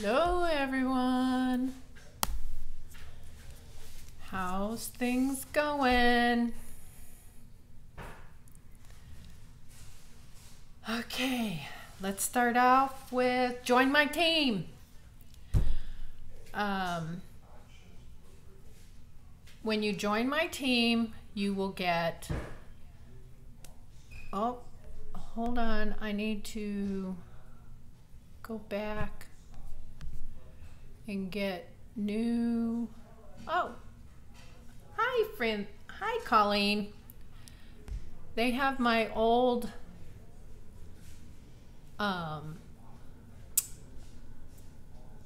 Hello everyone. How's things going? Okay, let's start off with join my team. When you join my team, you will get, oh, hold on, I need to go back and get new, oh, hi friend, hi Colleen. They have my old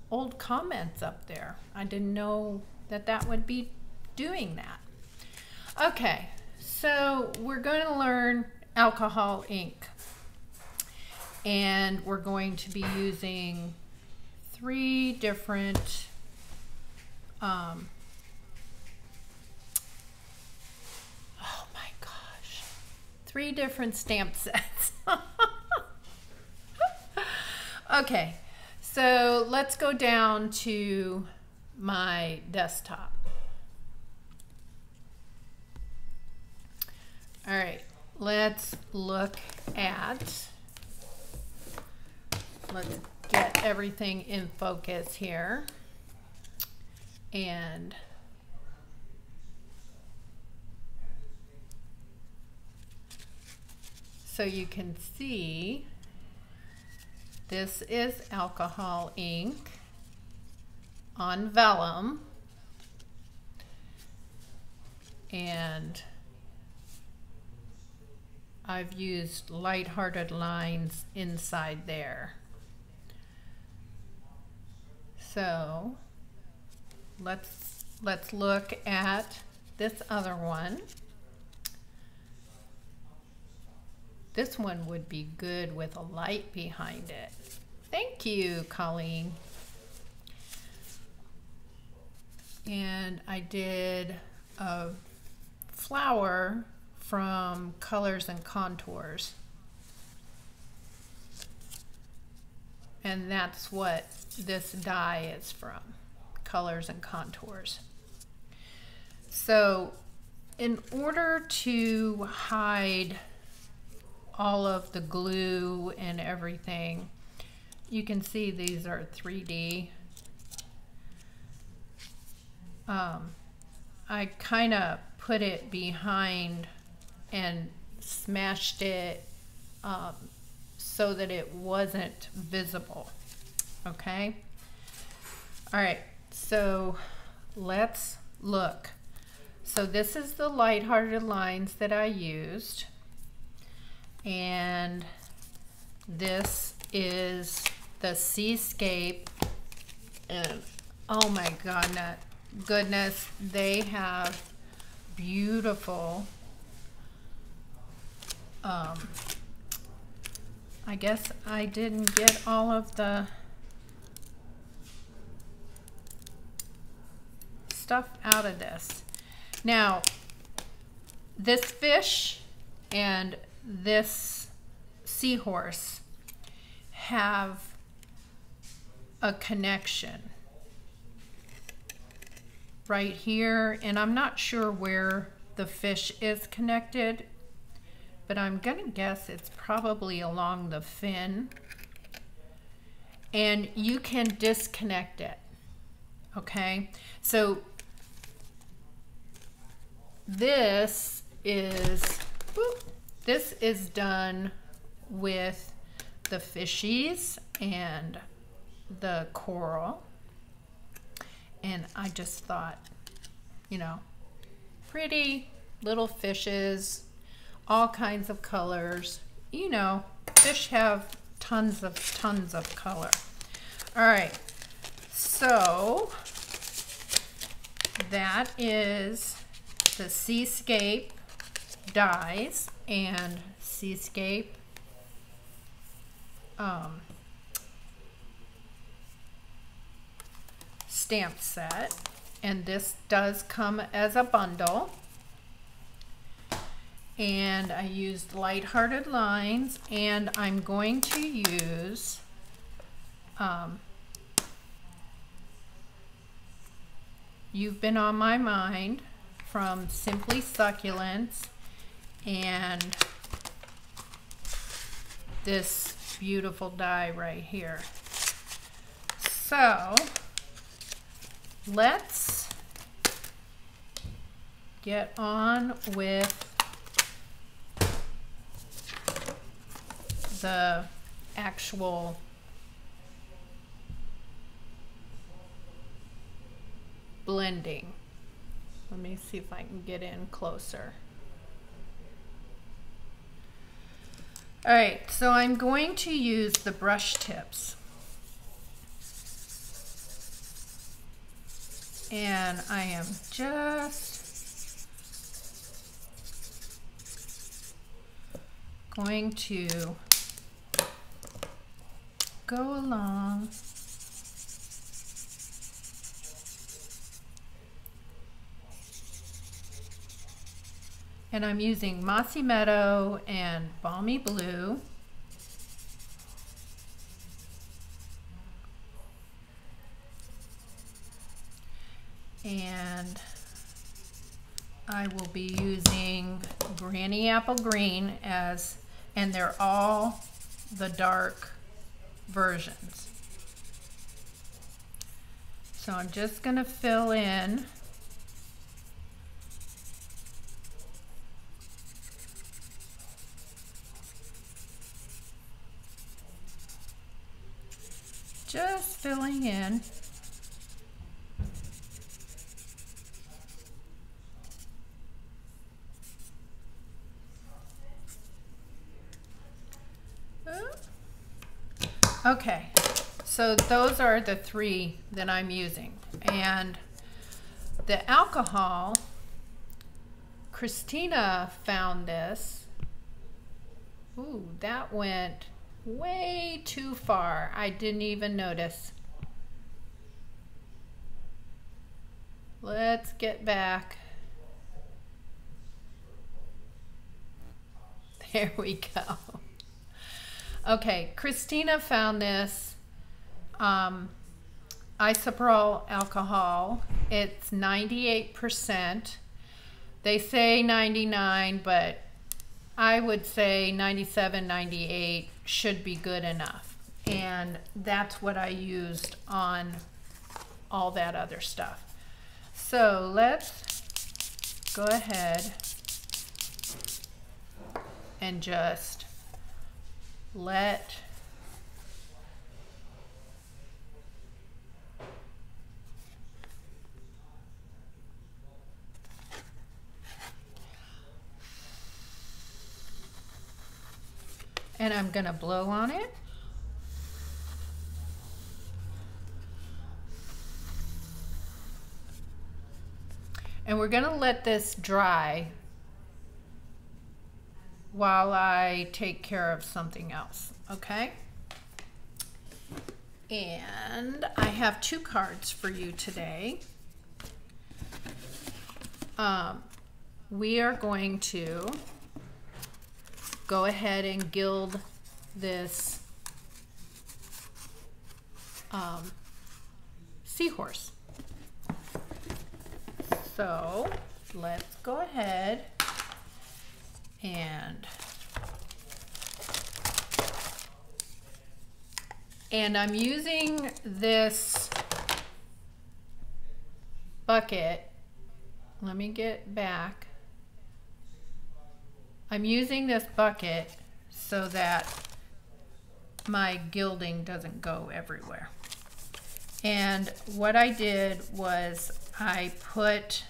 old comments up there. I didn't know that that would be doing that. Okay, so we're going to learn alcohol ink, and we're going to be using three different oh my gosh, three different stamp sets. Okay, so let's go down to my desktop. All right, let's look at, let's get everything in focus here. And so you can see this is alcohol ink on vellum, and I've used light-hearted lines inside there. So let's look at this other one. This one would be good with a light behind it. Thank you, Colleen. And I did a flower from Colors and Contours. And that's what this die is from, Colors and Contours. So in order to hide all of the glue and everything, you can see these are 3D. I kind of put it behind and smashed it so that it wasn't visible. Okay. All right, so let's look. So this is the light-hearted lines that I used, and this is the Seascape, and oh my goodness, they have beautiful, I guess I didn't get all of the stuff out of this. Now, this fish and this seahorse have a connection right here, and I'm not sure where the fish is connected, but I'm gonna guess it's probably along the fin, and you can disconnect it. Okay, so this is done with the fishies and the coral, and I just thought, you know, pretty little fishes, all kinds of colors. You know, fish have tons of color. All right, so that is the Seascape dies and Seascape stamp set, and this does come as a bundle, and I used light-hearted lines, and I'm going to use you've been on my mind from Simply Succulents and this beautiful die right here. So let's get on with the actual blending. Let me see if I can get in closer. All right, so I'm going to use the brush tips. And I am just going to go along and I'm using Mossy Meadow and Balmy Blue. And I will be using Granny Apple Green and they're all the dark versions. So I'm just going to fill in just filling in. Okay, so those are the three that I'm using. And the alcohol, Christina found this. Ooh, that went way too far. I didn't even notice. Let's get back. There we go. Okay, Christina found this isopropyl alcohol. It's 98%. They say 99, but I would say 97, 98 should be good enough. And that's what I used on all that other stuff. So let's go ahead and just let and I'm going to blow on it. And we're going to let this dry while I take care of something else, okay? And I have two cards for you today. We are going to go ahead and gild this seahorse. So let's go ahead and I'm using this bucket. Let me get back. I'm using this bucket so that my gilding doesn't go everywhere. And what I did was I put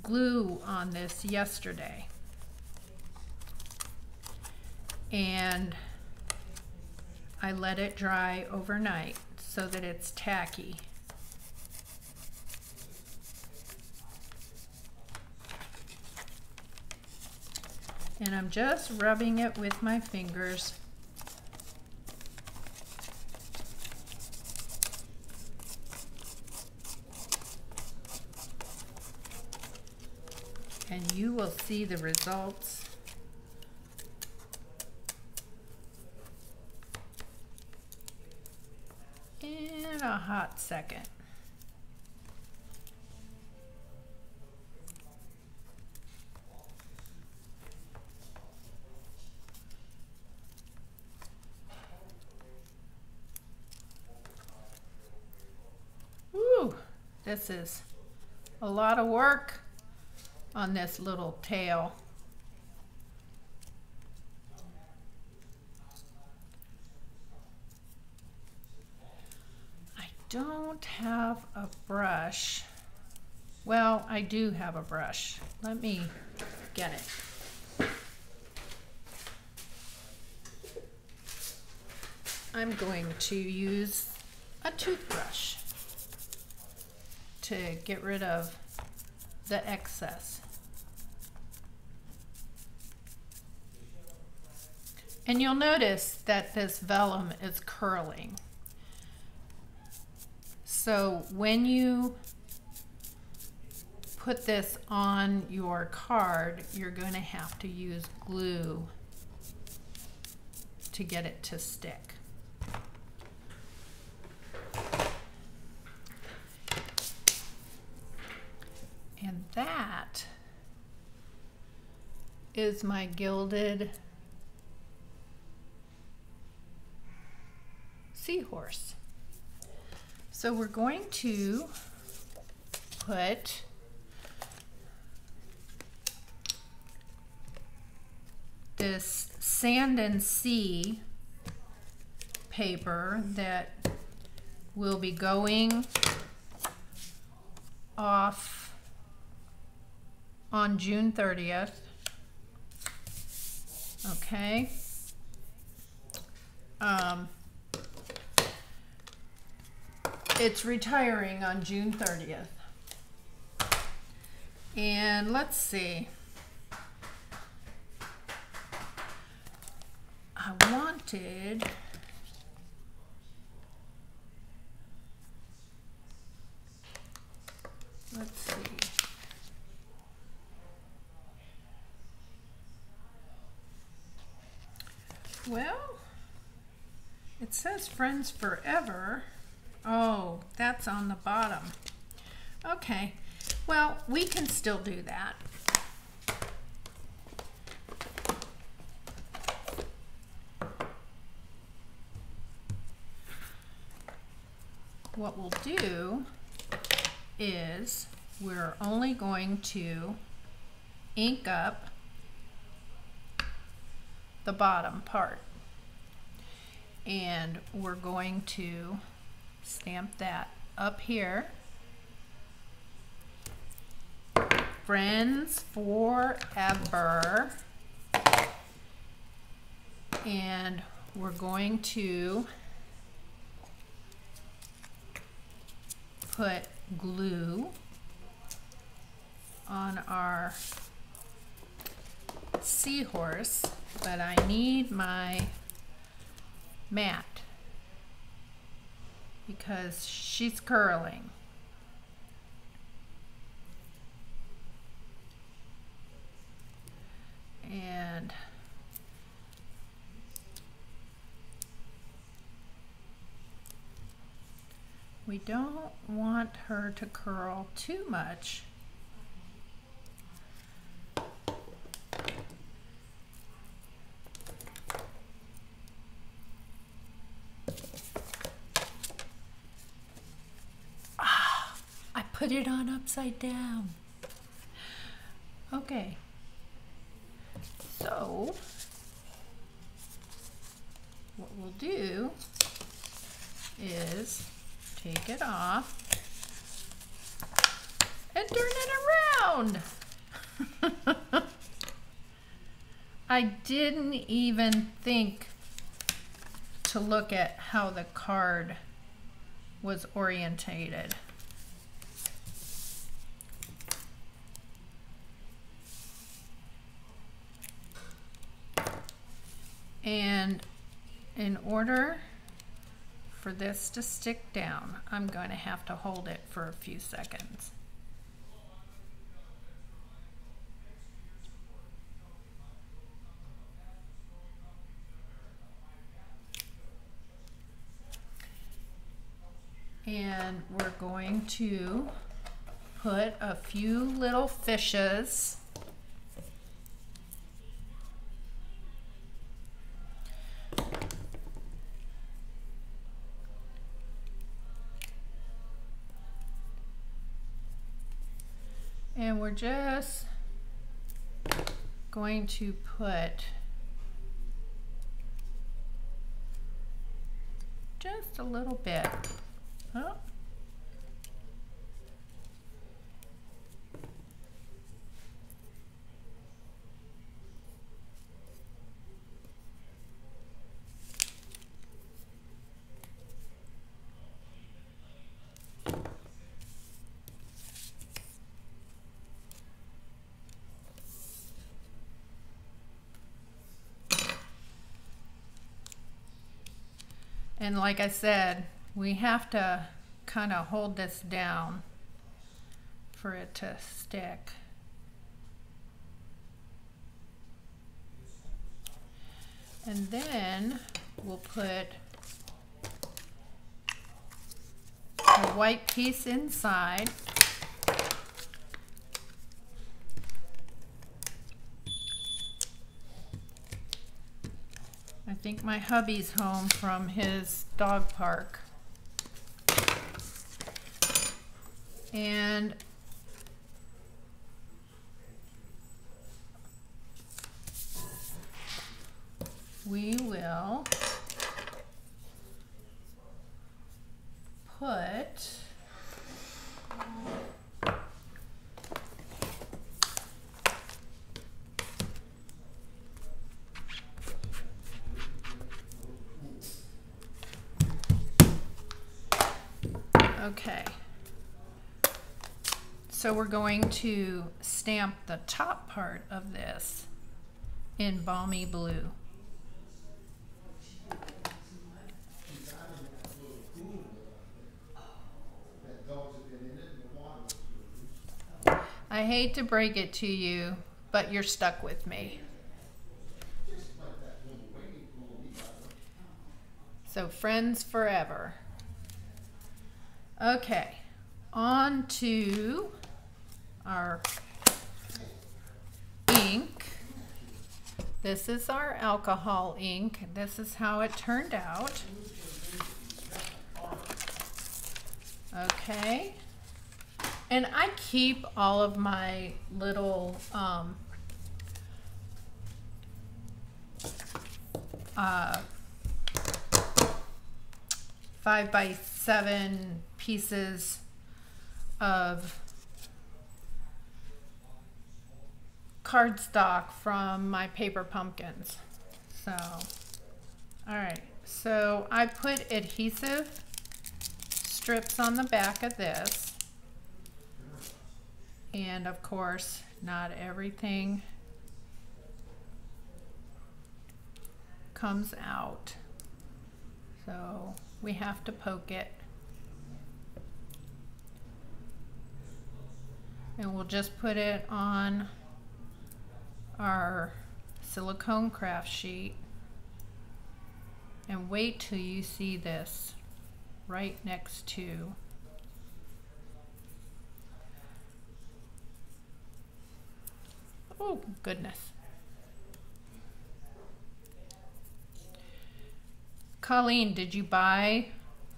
glue on this yesterday. And I let it dry overnight so that it's tacky. And I'm just rubbing it with my fingers. And you will see the results in a hot second. this is a lot of work on this little tail. I don't have a brush. Well, I do have a brush. Let me get it. I'm going to use a toothbrush to get rid of the excess. And you'll notice that this vellum is curling. So when you put this on your card, you're going to have to use glue to get it to stick. And that is my gilded seahorse. So we're going to put this Sand and Sea paper that will be going off on June 30th. Okay. It's retiring on June 30th. And let's see. I wanted let's see. Well, it says Friends Forever. Oh, that's on the bottom. Okay. Well, we can still do that. What we'll do is we're only going to ink up the bottom part, and we're going to stamp that up here. Friends Forever. And we're going to put glue on our seahorse, but I need my mat because she's curling. And we don't want her to curl too much. I put it on upside down. Okay. So what we'll do is take it off and turn it around. I didn't even think to look at how the card was orientated. And in order for this to stick down, I'm going to have to hold it for a few seconds. And we're going to put a few little fishes we're just going to put just a little bit. Oh. And like I said, we have to kind of hold this down for it to stick. And then we'll put a white piece inside. I think my hubby's home from his dog park. And we will put okay. So we're going to stamp the top part of this in balmy blue. I hate to break it to you, but you're stuck with me. So friends forever. Okay, on to our ink. This is our alcohol ink. This is how it turned out. Okay. And I keep all of my little 5x7 pieces of cardstock from my paper pumpkins. So, all right. So I put adhesive strips on the back of this. And of course, not everything comes out. So we have to poke it. And we'll just put it on our silicone craft sheet and wait till you see this right next to oh goodness. Colleen, did you buy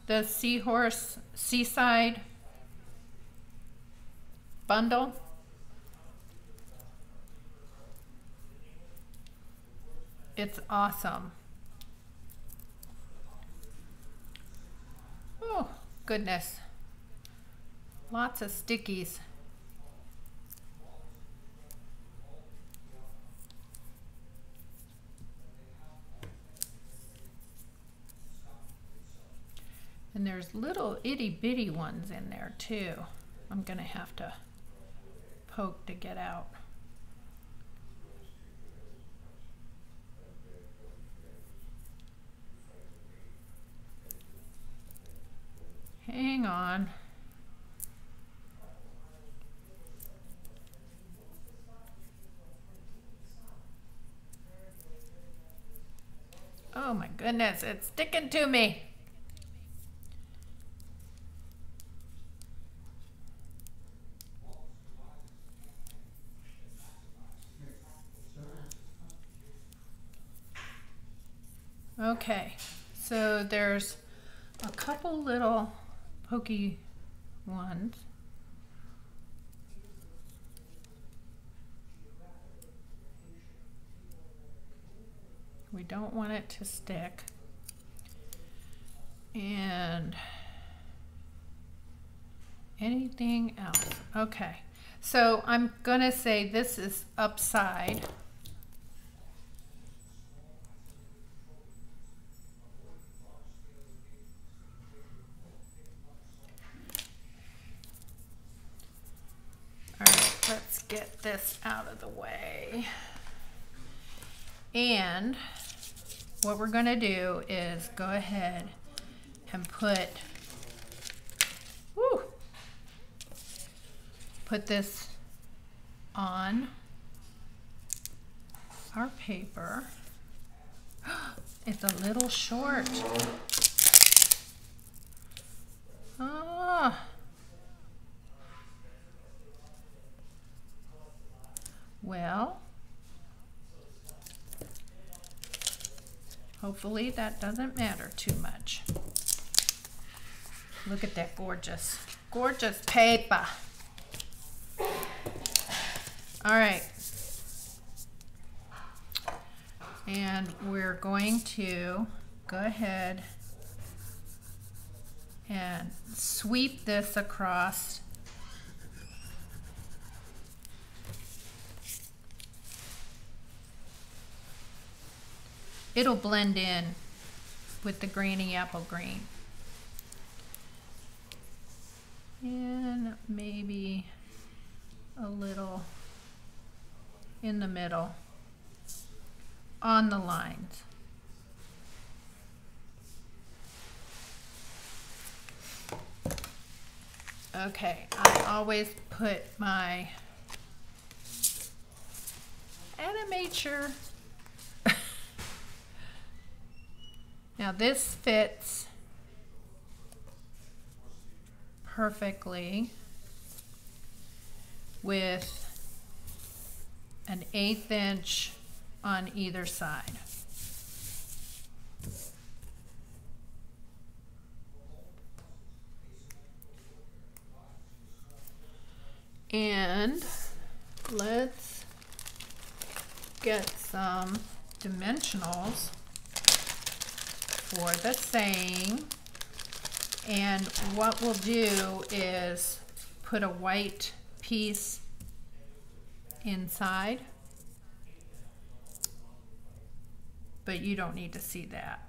the Seahorse Seaside bundle? It's awesome. Oh goodness. Lots of stickies. And there's little itty bitty ones in there too. I'm gonna have to poke to get out. Hang on. Oh my goodness, it's sticking to me. Okay, so there's a couple little pokey ones. We don't want it to stick. And anything else? Okay, so I'm gonna say this is upside. All right, let's get this out of the way. And what we're gonna do is go ahead and put this on our paper. It's a little short. Ah. Well, hopefully that doesn't matter too much. Look at that gorgeous, gorgeous paper. All right. And we're going to go ahead and sweep this across. It'll blend in with the Granny Apple Green. And maybe a little in the middle on the lines. Okay, I always put my animator. Now this fits perfectly with an 1/8 inch on either side. And let's get some dimensionals for the saying. And what we'll do is put a white piece inside, but you don't need to see that.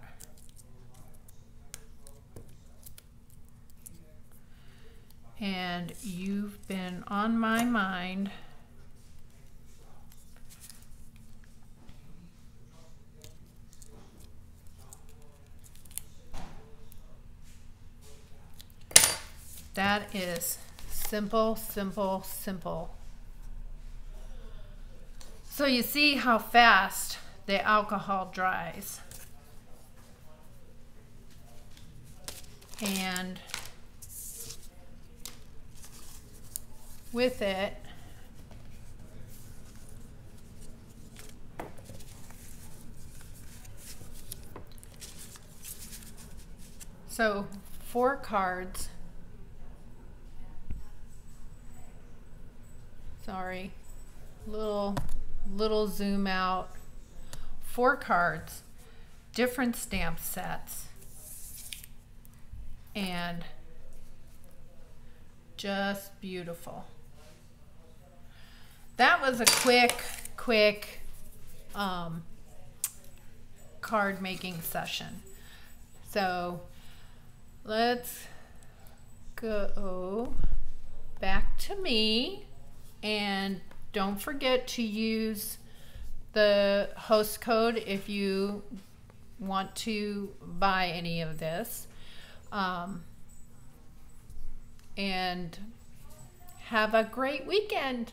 And you've been on my mind that is simple, simple, simple. So you see how fast the alcohol dries. And with it, so 4 cards. Sorry, little zoom out. 4 cards, different stamp sets, and just beautiful. That was a quick card making session. So let's go back to me. And don't forget to use the host code if you want to buy any of this. And have a great weekend.